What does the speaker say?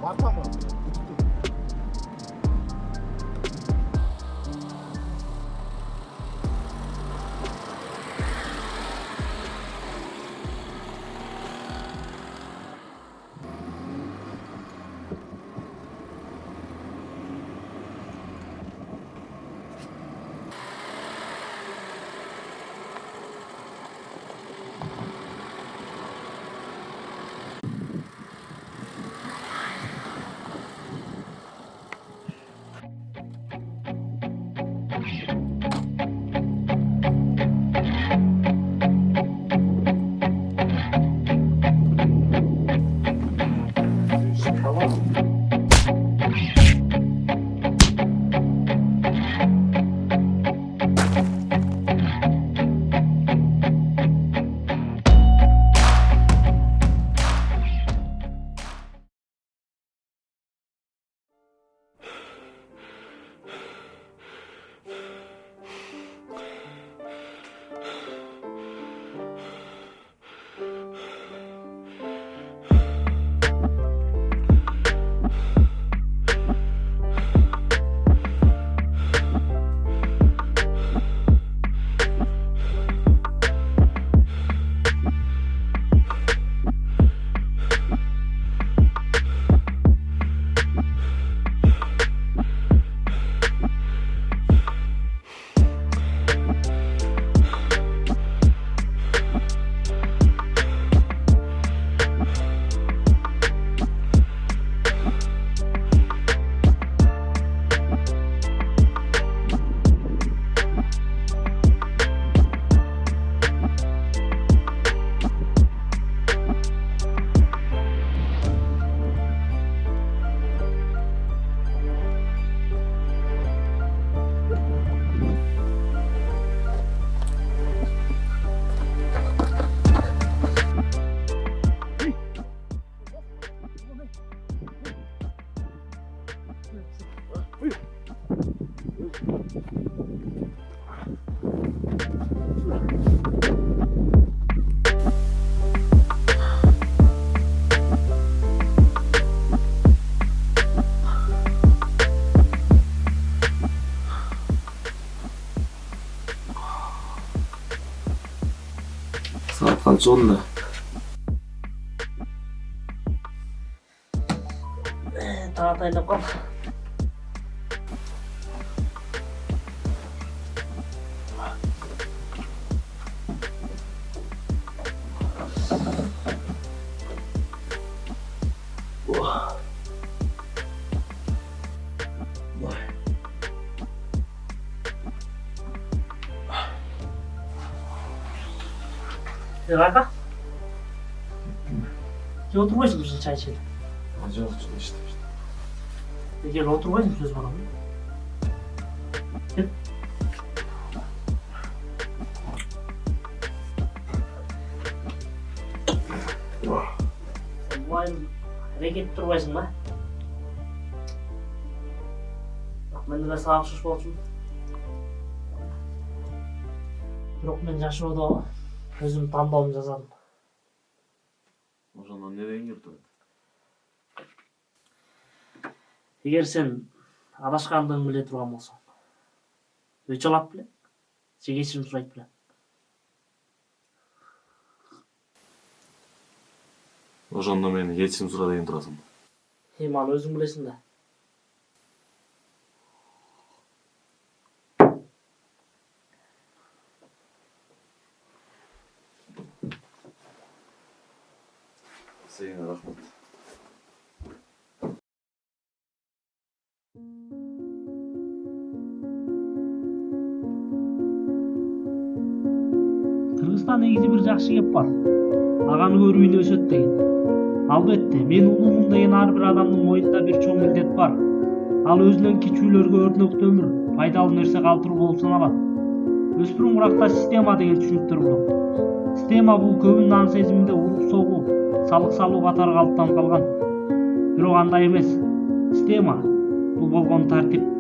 Артама. Saat kaç oldu? Taat aylap kal. Kanka. Gel oturmayız mısın çay içelim? Yok işte. Gel oturmayız mısınız bana? Gel. Sen bu ayın hareket durmaysın mı? Bak ben de sağ şuş olsun. Yok ben yaşıda özüm tandalım jazadım. O zaman nereye girdin? Eğer sen adashkandığını bile turgan bolsоң, öç alap bile, кечирим сурайт bile. Ошондо мени кечирим сура деген турасың. Аны өзүң билесиң да. Сага рахмат. Кыргызстан негизи бир жакшы кеп бар. Аганы көрүп эле өсөт деген. Албетте, мен улуумун деген ар бир адамдын мойнунда бир чоң милдет бар. Ал өзүнөн кичүүлөргө өрнөктүү өмүр, пайдалуу нерсе калтыруу болуп саналат. Өспүрүм уракта система деген түшүнүктөр болот. Система бул көбүнүн ан сезиминде уруп согуу, салык салуу катары калыптанып калган. Бирок андай эмес. Система бул болгон тартип.